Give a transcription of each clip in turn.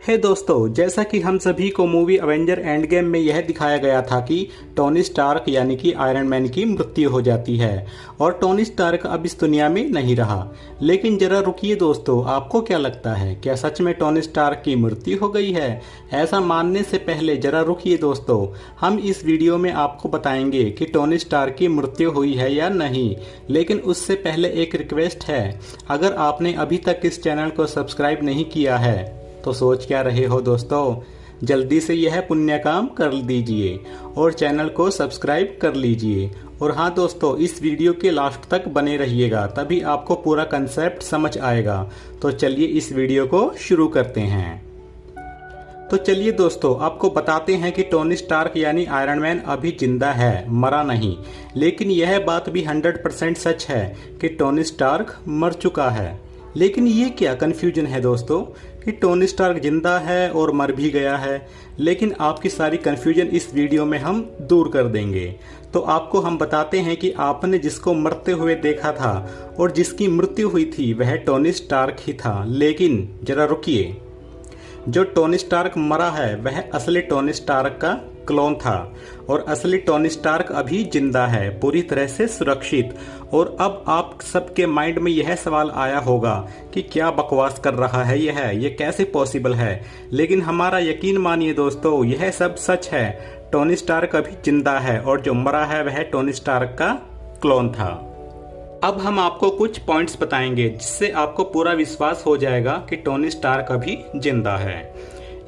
हे दोस्तों, जैसा कि हम सभी को मूवी अवेंजर एंड गेम में यह दिखाया गया था कि टोनी स्टार्क यानी कि आयरन मैन की मृत्यु हो जाती है और टोनी स्टार्क अब इस दुनिया में नहीं रहा। लेकिन जरा रुकिए दोस्तों, आपको क्या लगता है, क्या सच में टोनी स्टार्क की मृत्यु हो गई है? ऐसा मानने से पहले जरा रुकिए दोस्तों, हम इस वीडियो में आपको बताएंगे कि टोनी स्टार्क की मृत्यु हुई है या नहीं। लेकिन उससे पहले एक रिक्वेस्ट है, अगर आपने अभी तक इस चैनल को सब्सक्राइब नहीं किया है तो सोच क्या रहे हो दोस्तों, जल्दी से यह पुण्य काम कर दीजिए और चैनल को सब्सक्राइब कर लीजिए। और हाँ दोस्तों, इस वीडियो के लास्ट तक बने रहिएगा, तभी आपको पूरा कंसेप्ट समझ आएगा। तो चलिए इस वीडियो को शुरू करते हैं। तो चलिए दोस्तों, आपको बताते हैं कि टोनी स्टार्क यानी आयरन मैन अभी जिंदा है, मरा नहीं। लेकिन यह बात भी 100% सच है कि टोनी स्टार्क मर चुका है। लेकिन ये क्या कंफ्यूजन है दोस्तों कि टोनी स्टार्क जिंदा है और मर भी गया है। लेकिन आपकी सारी कंफ्यूजन इस वीडियो में हम दूर कर देंगे। तो आपको हम बताते हैं कि आपने जिसको मरते हुए देखा था और जिसकी मृत्यु हुई थी वह टोनी स्टार्क ही था। लेकिन जरा रुकिए, जो टोनी स्टार्क मरा है वह असली टोनी स्टार्क का क्लोन था और असली टोनी स्टार्क अभी जिंदा है, पूरी तरह से सुरक्षित। और अब आप सबके माइंड में यह सवाल आया होगा कि क्या बकवास कर रहा है ये कैसे पॉसिबल है? लेकिन हमारा यकीन मानिए दोस्तों, यह सब सच है। टोनी स्टार्क अभी जिंदा है और जो मरा है वह टोनी स्टार्क का क्लोन था। अब हम आपको कुछ पॉइंट्स बताएंगे जिससे आपको पूरा विश्वास हो जाएगा कि टोनी स्टार्क अभी जिंदा है।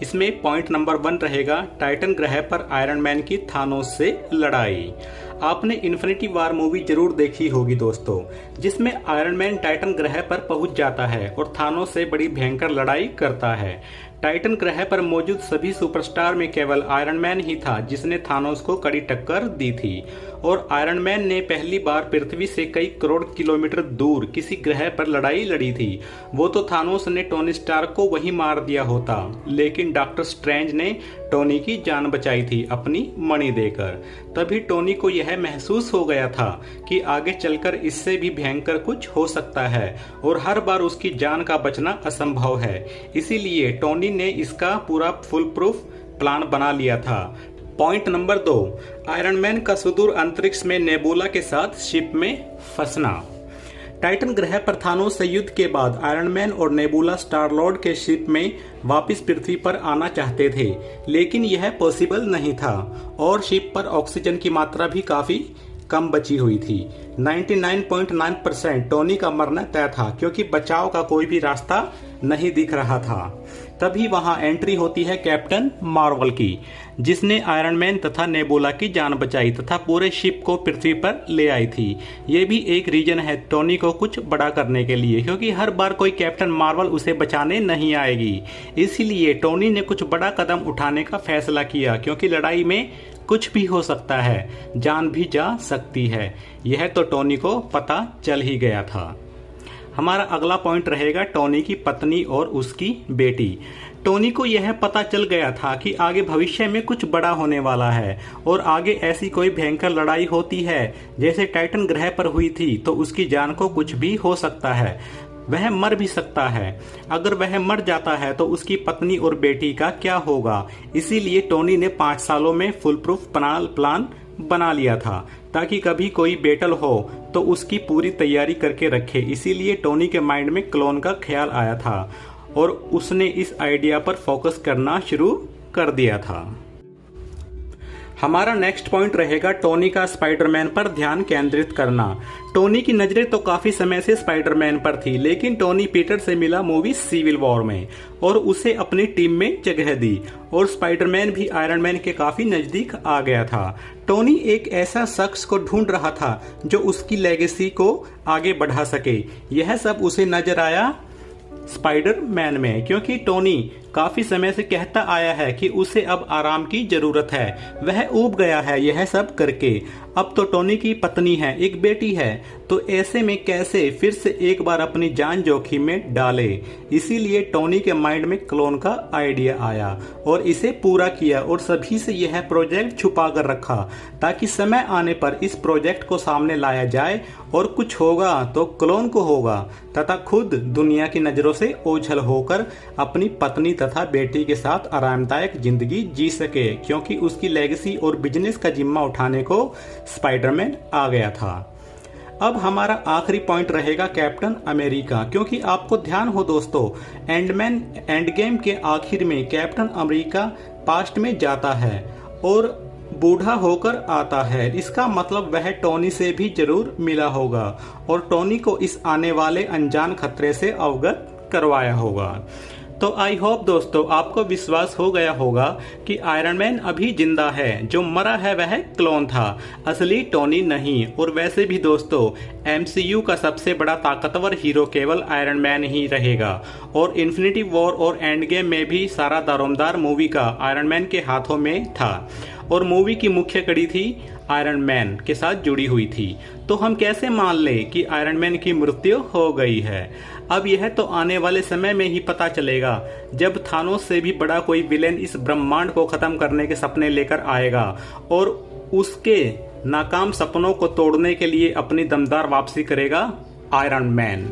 इसमें पॉइंट नंबर 1 रहेगा टाइटन ग्रह पर आयरन मैन की थानोस से लड़ाई। आपने इन्फिनिटी वॉर मूवी जरूर देखी होगी दोस्तों, जिसमें आयरन मैन टाइटन ग्रह पर पहुंच जाता है और थानोस से बड़ी भयंकर लड़ाई करता है। टाइटन ग्रह पर मौजूद सभी सुपरस्टार में केवल आयरन मैन ही था जिसने थानोस को कड़ी टक्कर दी थी। और आयरन मैन ने पहली बार पृथ्वी से कई करोड़ किलोमीटर दूर किसी ग्रह पर लड़ाई लड़ी थी। वो तो थानोस ने टोनी स्टार्क को वहीं मार दिया होता, लेकिन डॉक्टर स्ट्रेंज ने टोनी की जान बचाई थी अपनी मणि देकर। तभी टोनी को यह महसूस हो गया था कि आगे चलकर इससे भी भयंकर कुछ हो सकता है और हर बार उसकी जान का बचना असंभव है। इसीलिए टोनी ने इसका पूरा फुल प्रूफ प्लान बना लिया था। पॉइंट नंबर 2, आयरन मैन का सुदूर अंतरिक्ष में नेबुला के साथ शिप में फंसना। टाइटन ग्रह पर थानोस से युद्ध के बाद आयरन मैन और नेबुला स्टार लॉर्ड के शिप में वापस पृथ्वी पर आना चाहते थे, लेकिन यह पॉसिबल नहीं था और शिप पर ऑक्सीजन की मात्रा भी काफी कम बची हुई थी। 99.9% टोनी का मरना तय था क्योंकि बचाव का कोई भी रास्ता नहीं दिख रहा था। तभी वहां एंट्री होती है कैप्टन मार्वल की, जिसने आयरन मैन तथा नेबुला की जान बचाई तथा पूरे शिप को पृथ्वी पर ले आई थी। ये भी एक रीजन है टोनी को कुछ बड़ा करने के लिए, क्योंकि हर बार कोई कैप्टन मार्वल उसे बचाने नहीं आएगी। इसीलिए टोनी ने कुछ बड़ा कदम उठाने का फैसला किया, क्योंकि लड़ाई में कुछ भी हो सकता है, जान भी जा सकती है। यह तो टोनी को पता चल ही गया था। हमारा अगला पॉइंट रहेगा टोनी की पत्नी और उसकी बेटी। टोनी को यह पता चल गया था कि आगे भविष्य में कुछ बड़ा होने वाला है और आगे ऐसी कोई भयंकर लड़ाई होती है जैसे टाइटन ग्रह पर हुई थी तो उसकी जान को कुछ भी हो सकता है, वह मर भी सकता है। अगर वह मर जाता है तो उसकी पत्नी और बेटी का क्या होगा? इसीलिए टोनी ने 5 सालों में फुल प्रूफ प्लान बना लिया था ताकि कभी कोई बैटल हो तो उसकी पूरी तैयारी करके रखे। इसीलिए टोनी के माइंड में क्लोन का ख्याल आया था और उसने इस आइडिया पर फोकस करना शुरू कर दिया था। हमारा नेक्स्ट पॉइंट रहेगा टोनी का स्पाइडरमैन पर ध्यान केंद्रित करना। टोनी की नजरें तो काफी समय से स्पाइडरमैन पर थी, लेकिन टोनी पीटर से मिला मूवी सिविल वॉर में और उसे अपनी टीम में जगह दी और स्पाइडरमैन भी आयरन मैन के काफी नजदीक आ गया था। टोनी एक ऐसा शख्स को ढूंढ रहा था जो उसकी लेगेसी को आगे बढ़ा सके। यह सब उसे नजर आया स्पाइडरमैन में, क्योंकि टोनी काफी समय से कहता आया है कि उसे अब आराम की जरूरत है, वह ऊब गया है यह सब करके। अब तो टोनी की पत्नी है, एक बेटी है, तो ऐसे में कैसे फिर से एक बार अपनी जान जोखिम में डाले। इसीलिए टोनी के माइंड में क्लोन का आइडिया आया और इसे पूरा किया और सभी से यह प्रोजेक्ट छुपा कर रखा ताकि समय आने पर इस प्रोजेक्ट को सामने लाया जाए और कुछ होगा तो क्लोन को होगा तथा खुद दुनिया की नजरों से ओझल होकर अपनी पत्नी तथा तथा बेटी के साथ आरामदायक जिंदगी जी सके, क्योंकि उसकी लेगेसी और बिजनेस का जिम्मा उठाने को स्पाइडरमैन आ गया था। अब हमारा आखिरी पॉइंट रहेगा कैप्टन अमेरिका, क्योंकि आपको ध्यान हो दोस्तों, एंड गेम के आखिर में कैप्टन अमेरिका पास्ट में जाता है और बूढ़ा होकर आता है। इसका मतलब वह टोनी से भी जरूर मिला होगा और टोनी को इस आने वाले अनजान खतरे से अवगत करवाया होगा। तो आई होप दोस्तों आपको विश्वास हो गया होगा कि आयरन मैन अभी जिंदा है, जो मरा है वह क्लोन था, असली टोनी नहीं। और वैसे भी दोस्तों MCU का सबसे बड़ा ताकतवर हीरो केवल आयरन मैन ही रहेगा और इन्फिनिटी वॉर और एंड गेम में भी सारा दारोमदार मूवी का आयरन मैन के हाथों में था और मूवी की मुख्य कड़ी थी आयरन मैन के साथ जुड़ी हुई थी। तो हम कैसे मान लें कि आयरन मैन की मृत्यु हो गई है? अब यह तो आने वाले समय में ही पता चलेगा, जब थानोस से भी बड़ा कोई विलेन इस ब्रह्मांड को खत्म करने के सपने लेकर आएगा और उसके नाकाम सपनों को तोड़ने के लिए अपनी दमदार वापसी करेगा आयरन मैन।